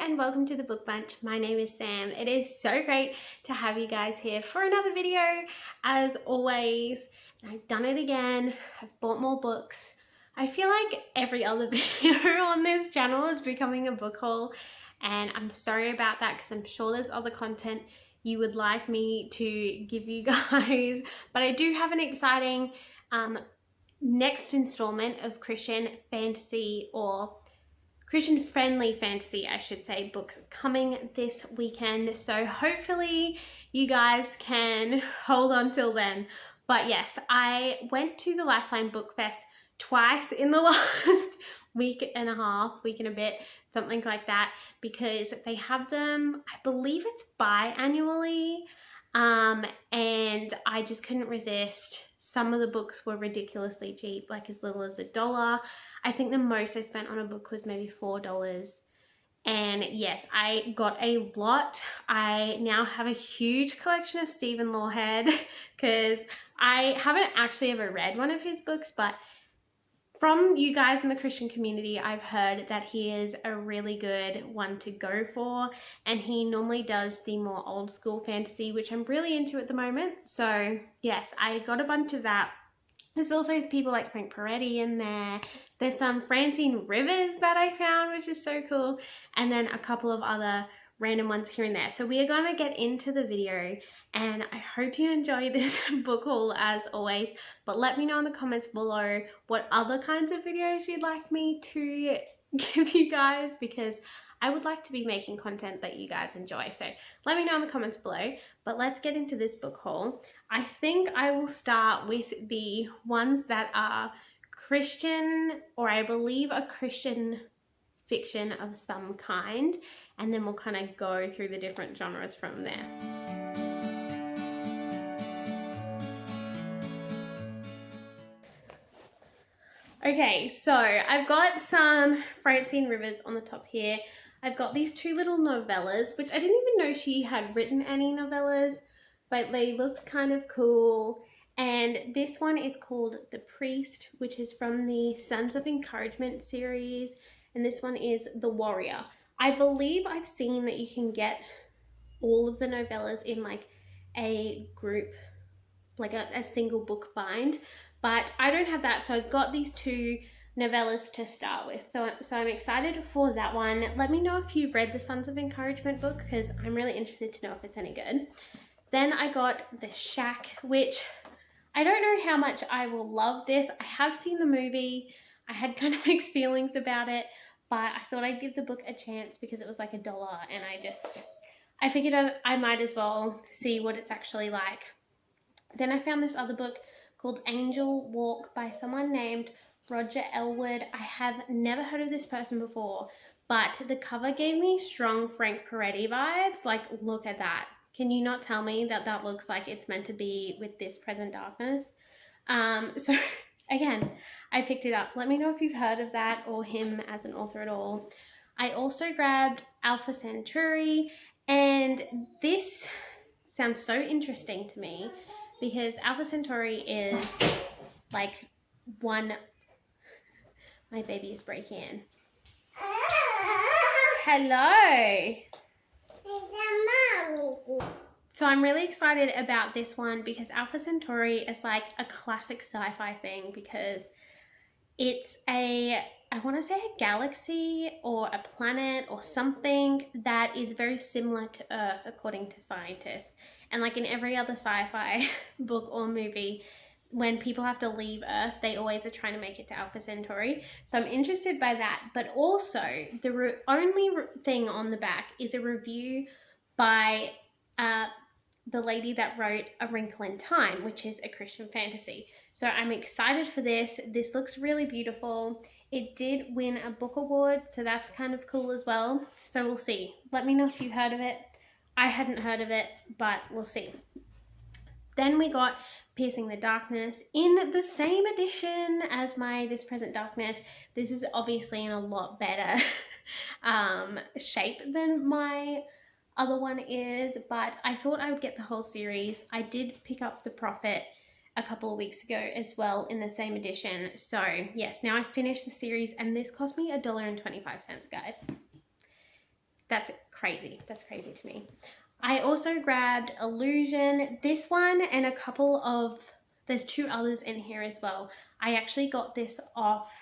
and welcome to the Book Bunch. My name is Sam. It is so great to have you guys here for another video. As always, I've done it again. I've bought more books. I feel like every other video on this channel is becoming a book haul, and I'm sorry about that because I'm sure there's other content you would like me to give you guys. But I do have an exciting next installment of Christian fantasy, or Christian-friendly fantasy, I should say, books coming this weekend. So hopefully you guys can hold on till then. But yes, I went to the Lifeline Bookfest twice in the last week and a bit, something like that, because they have them, I believe it's biannually, and I just couldn't resist. Some of the books were ridiculously cheap, like as little as $1. I think the most I spent on a book was maybe $4. And yes, I got a lot. I now have a huge collection of Stephen Lawhead because I haven't actually ever read one of his books, but from you guys in the Christian community, I've heard that he is a really good one to go for, and he normally does the more old school fantasy, which I'm really into at the moment. So yes, I got a bunch of that. There's also people like Frank Peretti in there. There's some Francine Rivers that I found, which is so cool. And then a couple of other random ones here and there. So we are going to get into the video, and I hope you enjoy this book haul as always. But let me know in the comments below what other kinds of videos you'd like me to give you guys, because I would like to be making content that you guys enjoy. So let me know in the comments below, but let's get into this book haul. I think I will start with the ones that are Christian, or I believe a Christian fiction of some kind, and then we'll kind of go through the different genres from there. Okay, so I've got some Francine Rivers on the top here. I've got these two little novellas, which I didn't even know she had written any novellas, but they looked kind of cool. And this one is called The Priest, which is from the Sons of Encouragement series. And this one is The Warrior. I believe I've seen that you can get all of the novellas in like a group, like a single book bind, but I don't have that. So I've got these two novellas to start with. So I'm excited for that one. Let me know if you've read the Sons of Encouragement book, because I'm really interested to know if it's any good. Then I got The Shack, which I don't know how much I will love this. I have seen the movie. I had kind of mixed feelings about it, but I thought I'd give the book a chance because it was like $1, and I figured I might as well see what it's actually like. Then I found this other book called Angel Walk by someone named Roger Elwood. I have never heard of this person before, but the cover gave me strong Frank Peretti vibes. Like, look at that. Can you not tell me that that looks like it's meant to be with This Present Darkness? So again, I picked it up. Let me know if you've heard of that or him as an author at all. I also grabbed Alpha Centauri, and this sounds so interesting to me because Alpha Centauri is like one... My baby is breaking in. Hello! So I'm really excited about this one because Alpha Centauri is like a classic sci-fi thing, because it's I want to say a galaxy or a planet or something that is very similar to Earth according to scientists. And like in every other sci-fi book or movie, when people have to leave Earth, they always are trying to make it to Alpha Centauri. So I'm interested by that. But also, the only thing on the back is a review by the lady that wrote A Wrinkle in Time, which is a Christian fantasy. So I'm excited for this. This looks really beautiful. It did win a book award, so that's kind of cool as well. So we'll see. Let me know if you heard of it. I hadn't heard of it, but we'll see. Then we got Piercing the Darkness in the same edition as my This Present Darkness. This is obviously in a lot better shape than my other one is, but I thought I would get the whole series. I did pick up The Prophet a couple of weeks ago as well in the same edition. So yes, now I've finished the series, and this cost me $1.25, guys. That's crazy. That's crazy to me. I also grabbed Illusion, this one, and a couple of, there's 2 others in here as well. I actually got this off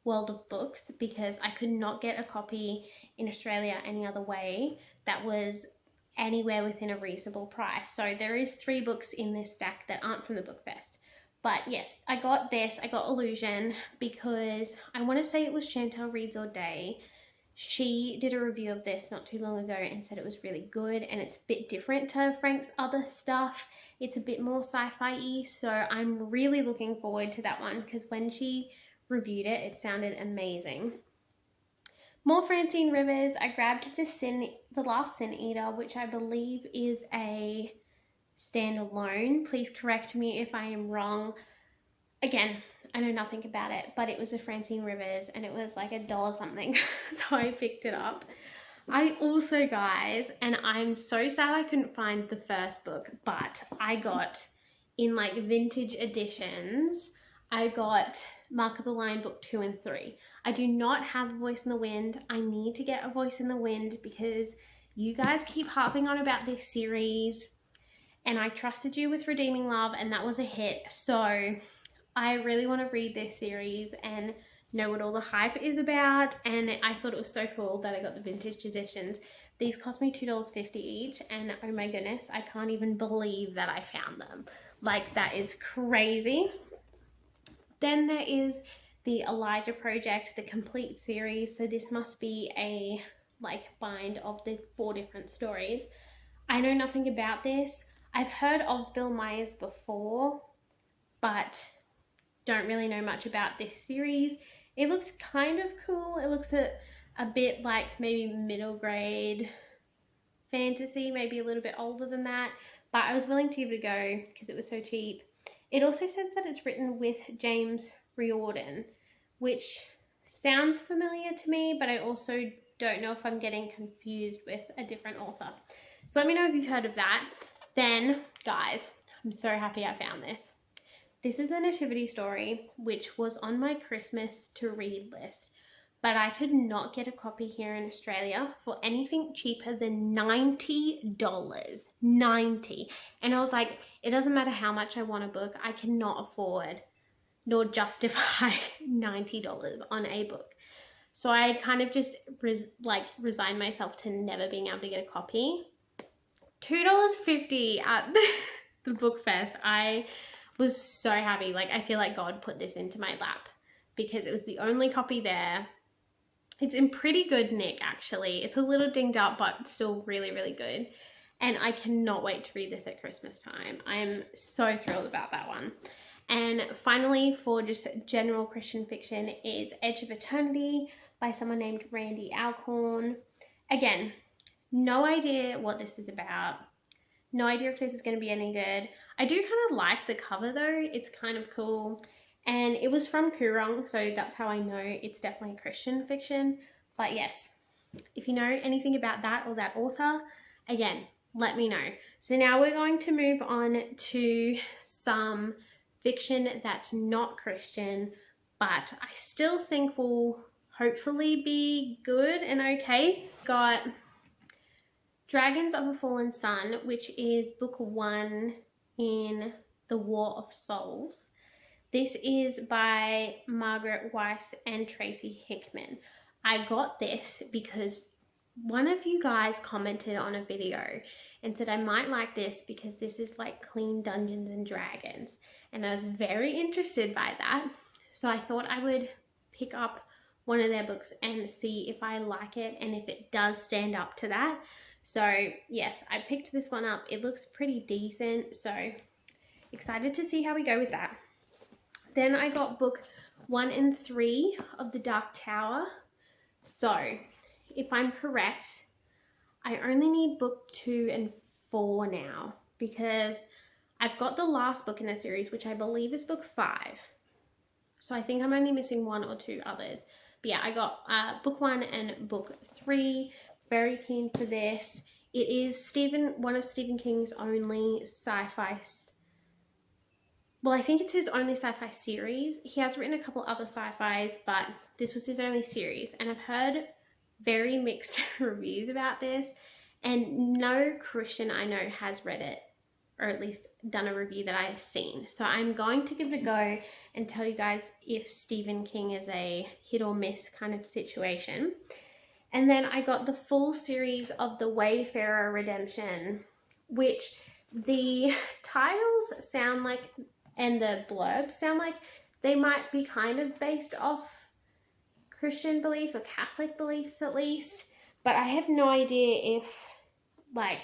World of Books because I could not get a copy in Australia any other way that was anywhere within a reasonable price. So there is 3 books in this stack that aren't from the Bookfest. But yes, I got this. I got Illusion because I want to say it was Chantel Reads All Day. She did a review of this not too long ago and said it was really good, and it's a bit different to Frank's other stuff. It's a bit more sci-fi-y, so I'm really looking forward to that one because when she reviewed it, it sounded amazing. More Francine Rivers. I grabbed The Last Sin Eater, which I believe is a standalone. Please correct me if I am wrong. Again, I know nothing about it, but it was a Francine Rivers and it was like $1 something. So I picked it up. I also, guys, and I'm so sad I couldn't find the first book, but I got in like vintage editions, I got Mark of the Lion book 2 and 3. I do not have A Voice in the Wind. I need to get A Voice in the Wind because you guys keep harping on about this series and I trusted you with Redeeming Love and that was a hit. So I really want to read this series and know what all the hype is about, and I thought it was so cool that I got the vintage editions. These cost me $2.50 each, and oh my goodness, I can't even believe that I found them. Like, that is crazy. Then there is the Elijah Project, the complete series. So this must be a like bind of the 4 different stories. I know nothing about this. I've heard of Bill Myers before, but don't really know much about this series. It looks kind of cool. It looks a bit like maybe middle grade fantasy, maybe a little bit older than that, but I was willing to give it a go because it was so cheap. It also says that it's written with James Riordan, which sounds familiar to me, but I also don't know if I'm getting confused with a different author. So let me know if you've heard of that. Then, guys, I'm so happy I found this. This is the Nativity Story, which was on my Christmas to read list, but I could not get a copy here in Australia for anything cheaper than $90. $90. And I was like, it doesn't matter how much I want a book, I cannot afford nor justify $90 on a book. So I kind of just resigned myself to never being able to get a copy. $2.50 at the book fest. I was so happy. Like, I feel like God put this into my lap because it was the only copy there. It's in pretty good nick, actually. It's a little dinged up, but still really, really good. And I cannot wait to read this at Christmas time. I am so thrilled about that one. And finally, for just general Christian fiction, is Edge of Eternity by someone named Randy Alcorn. Again, no idea what this is about. No idea if this is going to be any good. I do kind of like the cover though. It's kind of cool. And it was from Kurong, so that's how I know it's definitely Christian fiction. But yes, if you know anything about that or that author, again, let me know. So now we're going to move on to some fiction that's not Christian, but I still think will hopefully be good and okay. Got Dragons of a Fallen Sun, which is book 1 in the War of Souls. This is by Margaret Weiss and Tracy Hickman. I got this because one of you guys commented on a video and said I might like this because this is like clean Dungeons and Dragons. And I was very interested by that. So I thought I would pick up one of their books and see if I like it and if it does stand up to that. So yes, I picked this one up. It looks pretty decent. So excited to see how we go with that. Then I got book 1 and 3 of The Dark Tower. So if I'm correct, I only need book 2 and 4 now because I've got the last book in the series, which I believe is book 5. So I think I'm only missing 1 or 2 others. But yeah, I got book 1 and book 3. Very keen for this. It is one of Stephen King's only sci-fi. Well, I think it's his only sci-fi series. He has written a couple other sci-fis, but this was his only series. And I've heard very mixed reviews about this, and no Christian I know has read it, or at least done a review that I've seen. So I'm going to give it a go and tell you guys if Stephen King is a hit or miss kind of situation. And then I got the full series of The Wayfarer Redemption, which the titles sound like, and the blurbs sound like they might be kind of based off Christian beliefs or Catholic beliefs at least, but I have no idea if like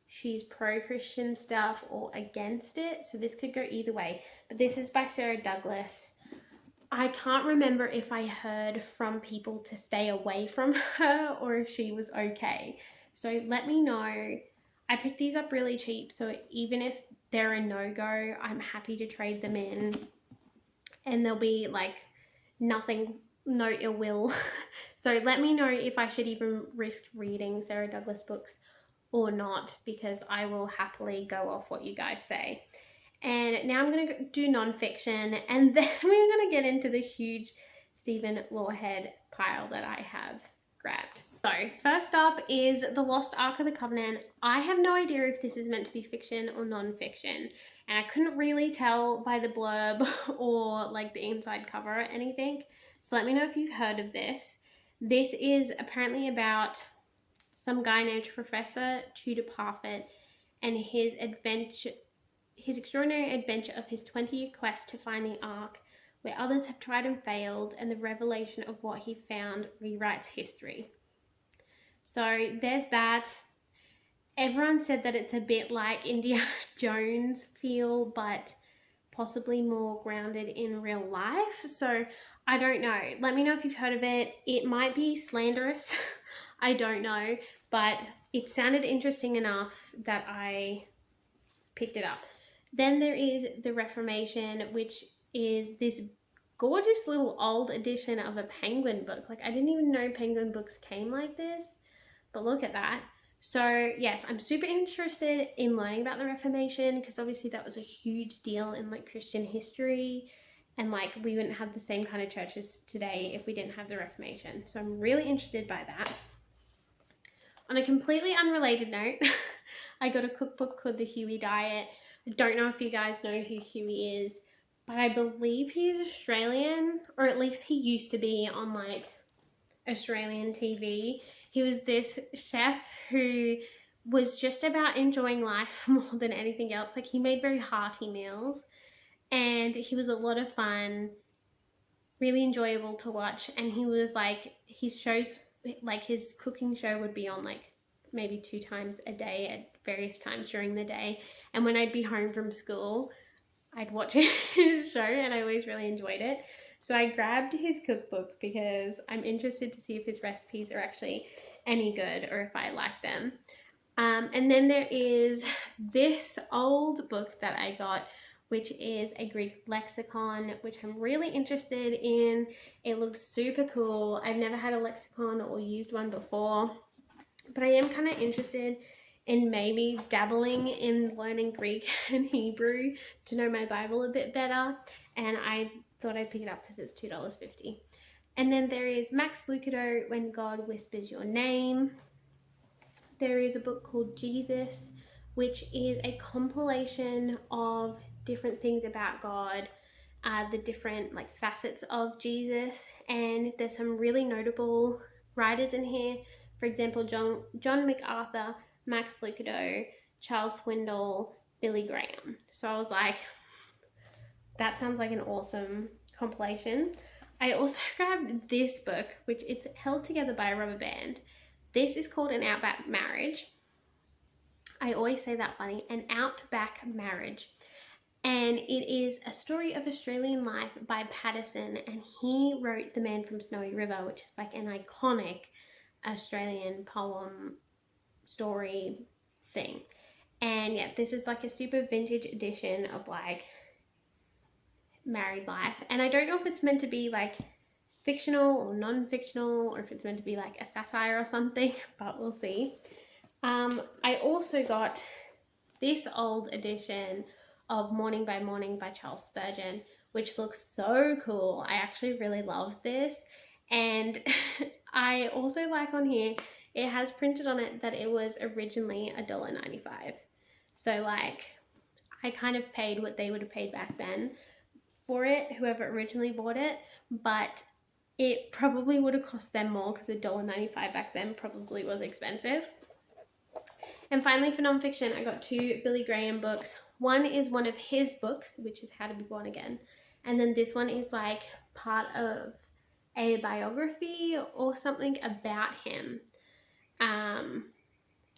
she's pro-Christian stuff or against it, so this could go either way. But this is by Sarah Douglas. I can't remember if I heard from people to stay away from her or if she was okay. So let me know. I picked these up really cheap, so even if they're a no-go, I'm happy to trade them in. And there'll be like nothing, no ill will. So let me know if I should even risk reading Sarah Douglas books or not, because I will happily go off what you guys say. And now I'm going to do nonfiction, and then we're going to get into the huge Stephen Lawhead pile that I have grabbed. So first up is The Lost Ark of the Covenant. I have no idea if this is meant to be fiction or nonfiction, and I couldn't really tell by the blurb or like the inside cover or anything. So let me know if you've heard of this. This is apparently about some guy named Professor Tudor Parfitt and his extraordinary adventure of his 20-year quest to find the Ark, where others have tried and failed, and the revelation of what he found rewrites history. So there's that. Everyone said that it's a bit like Indiana Jones feel, but possibly more grounded in real life. So I don't know. Let me know if you've heard of it. It might be slanderous. I don't know, but it sounded interesting enough that I picked it up. Then there is The Reformation, which is this gorgeous little old edition of a Penguin book. Like, I didn't even know Penguin books came like this, but look at that. So yes, I'm super interested in learning about the Reformation, because obviously that was a huge deal in like Christian history, and like we wouldn't have the same kind of churches today if we didn't have the Reformation. So I'm really interested by that. On a completely unrelated note, I got a cookbook called The Huey Diet. I don't know if you guys know who Huey is, but I believe he's Australian, or at least he used to be on like Australian TV. He was this chef who was just about enjoying life more than anything else. Like, he made very hearty meals, and he was a lot of fun, really enjoyable to watch. And he was like, his shows, like his cooking show would be on like maybe 2 times a day at various times during the day. And when I'd be home from school, I'd watch his show, and I always really enjoyed it. So I grabbed his cookbook because I'm interested to see if his recipes are actually any good or if I like them. And then there is this old book that I got, which is a Greek lexicon, which I'm really interested in. It looks super cool. I've never had a lexicon or used one before, but I am kind of interested in maybe dabbling in learning Greek and Hebrew to know my Bible a bit better, and I thought I'd pick it up because it's $2.50. And then there is Max Lucado, When God Whispers Your Name. There is a book called Jesus, which is a compilation of different things about God, the different like facets of Jesus, and there's some really notable writers in here. For example, John MacArthur, Max Lucado, Charles Swindoll, Billy Graham. So I was like, that sounds like an awesome compilation. I also grabbed this book, which it's held together by a rubber band. This is called An Outback Marriage. I always say that funny, An Outback Marriage. And it is a story of Australian life by Patterson, and he wrote The Man from Snowy River, which is like an iconic Australian poem story thing. And yeah, this is like a super vintage edition of like married life, and I don't know if it's meant to be like fictional or non-fictional, or if it's meant to be like a satire or something, but we'll see. I also got this old edition of Morning by Morning by Charles Spurgeon, which looks so cool. I actually really love this, and I also like on here, it has printed on it that it was originally $1.95. So like, I kind of paid what they would have paid back then for it, whoever originally bought it, but it probably would have cost them more because $1.95 back then probably was expensive. And finally, for nonfiction, I got 2 Billy Graham books. One is one of his books, which is How to Be Born Again. And then this one is like part of a biography or something about him,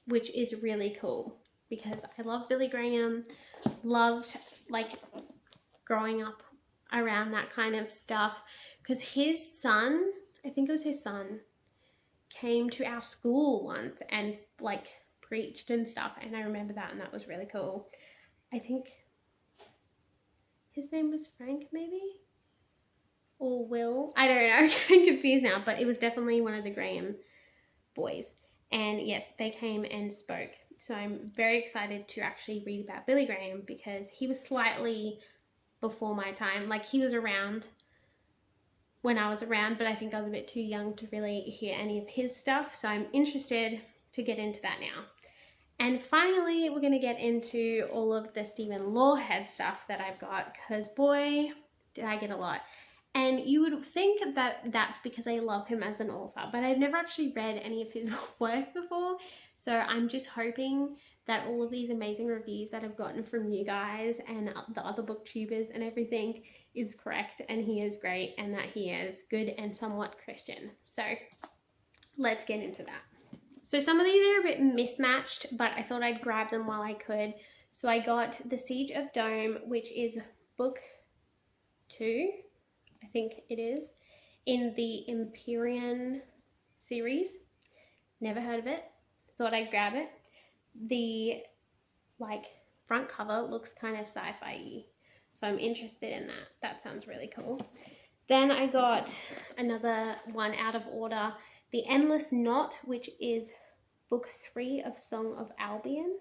which is really cool because I love Billy Graham, loved like growing up around that kind of stuff, because his son, I think it was his son, came to our school once and like preached and stuff, and I remember that, and that was really cool. I think his name was Frank, maybe, or Will, I don't know, I'm getting confused now, but it was definitely one of the Graham boys. And yes, they came and spoke. So I'm very excited to actually read about Billy Graham because he was slightly before my time. Like, he was around when I was around, but I think I was a bit too young to really hear any of his stuff. So I'm interested to get into that now. And finally, we're going to get into all of the Stephen Lawhead stuff that I've got, because boy, did I get a lot. And you would think that that's because I love him as an author, but I've never actually read any of his work before. So I'm just hoping that all of these amazing reviews that I've gotten from you guys and the other booktubers and everything is correct, and he is great, and that he is good and somewhat Christian. So let's get into that. So some of these are a bit mismatched, but I thought I'd grab them while I could. So I got The Siege of Dome, which is book 2, I think it is, in the Empyrean series. Never heard of it. Thought I'd grab it. The like front cover looks kind of sci-fi-y, so I'm interested in that. That sounds really cool. Then I got another one out of order, The Endless Knot, which is book 3 of Song of Albion.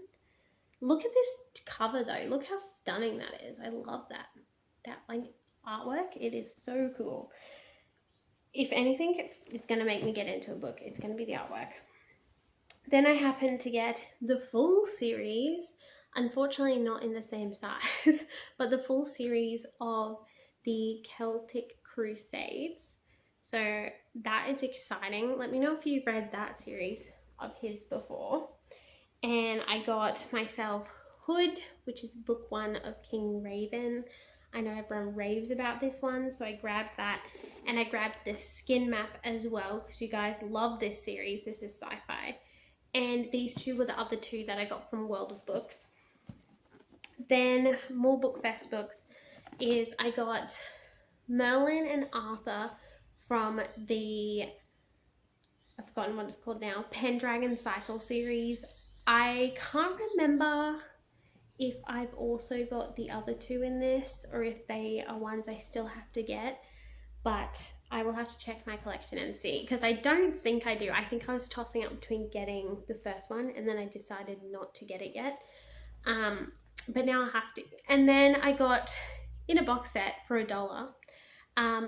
Look at this cover though. Look how stunning that is. I love that like artwork. It is so cool. If anything, it's going to make me get into a book, it's going to be the artwork. Then I happened to get the full series, unfortunately not in the same size, but the full series of the Celtic Crusades. So that is exciting. Let me know if you've read that series of his before. And I got myself Hood, which is book 1 of King Raven. I know everyone raves about this one, so I grabbed that. And I grabbed the skin map as well, because you guys love this series. This is sci-fi. And these two were the other 2 that I got from World of Books. Then more Bookfest books is I got Merlin and Arthur from the, I've forgotten what it's called now, Pendragon Cycle series. I can't remember if I've also got the other 2 in this, or if they are ones I still have to get, but I will have to check my collection and see, because I don't think I do. I think I was tossing up between getting the first one, and then I decided not to get it yet. But now I have to. And then I got, in a box set for $1,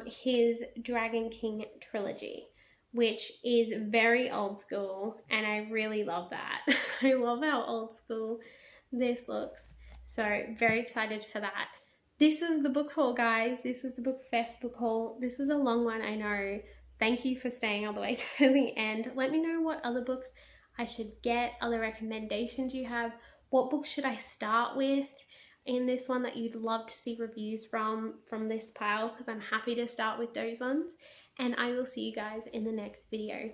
his Dragon King trilogy, which is very old school, and I really love that. I love how old school this looks. So very excited for that. This is the book haul, guys. This is the Bookfest book haul. This was a long one, I know. Thank you for staying all the way to the end. Let me know what other books I should get, other recommendations you have. What books should I start with in this one that you'd love to see reviews from this pile, because I'm happy to start with those ones. And I will see you guys in the next video.